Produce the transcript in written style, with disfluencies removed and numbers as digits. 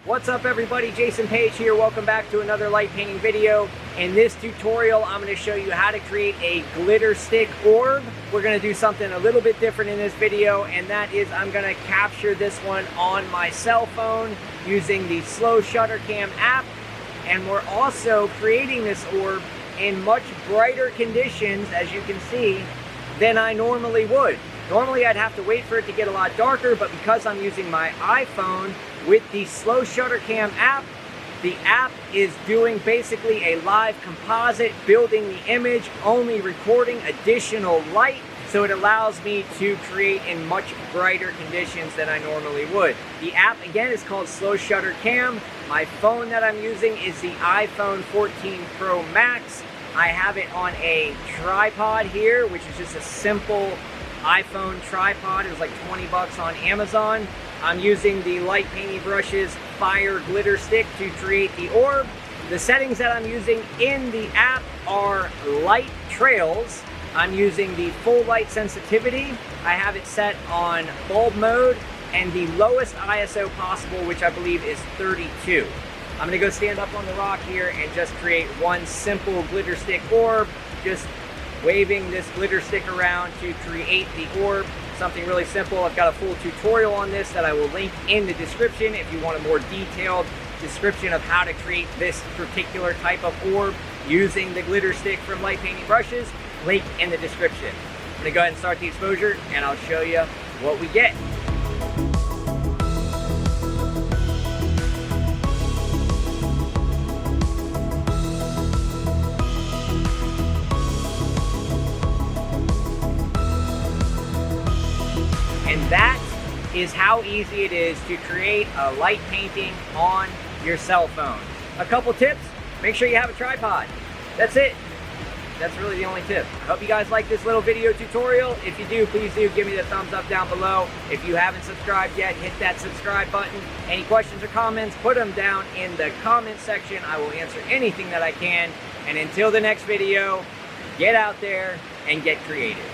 What's up everybody, Jason Page here. Welcome back to another light painting video. In this tutorial, I'm going to show you how to create a glitter stick orb. We're going to do something a little bit different in this video, and that is I'm going to capture this one on my cell phone using the slow shutter cam app. And we're also creating this orb in much brighter conditions, as you can see, than I normally would. Normally I'd have to wait for it to get a lot darker, but because I'm using my iPhone with the slow shutter cam app, the app is doing basically a live composite, building the image, only recording additional light, so it allows me to create in much brighter conditions than I normally would. The app, again, is called Slow Shutter Cam. My phone that I'm using is the iPhone 14 Pro Max. I have it on a tripod here, which is just a simple iPhone tripod. It was like 20 bucks on Amazon. I'm using the light painting brushes Fire Glitter Stick to create the orb. The settings that I'm using in the app are light trails. I'm using the full light sensitivity. I have it set on bulb mode and the lowest ISO possible, which I believe is 32. I'm gonna go stand up on the rock here and just create one simple glitter stick orb, just waving this glitter stick around to create the orb. Something really simple. I've got a full tutorial on this that I will link in the description if you want a more detailed description of how to create this particular type of orb using the glitter stick from Light Painting Brushes. Link in the description. I'm gonna go ahead and start the exposure and I'll show you what we get. And that is how easy it is to create a light painting on your cell phone. A couple tips: make sure you have a tripod. That's it. That's really the only tip. I hope you guys like this little video tutorial. If you do, please do give me the thumbs up down below. If you haven't subscribed yet, hit that subscribe button. Any questions or comments, put them down in the comment section. I will answer anything that I can. And until the next video, get out there and get creative.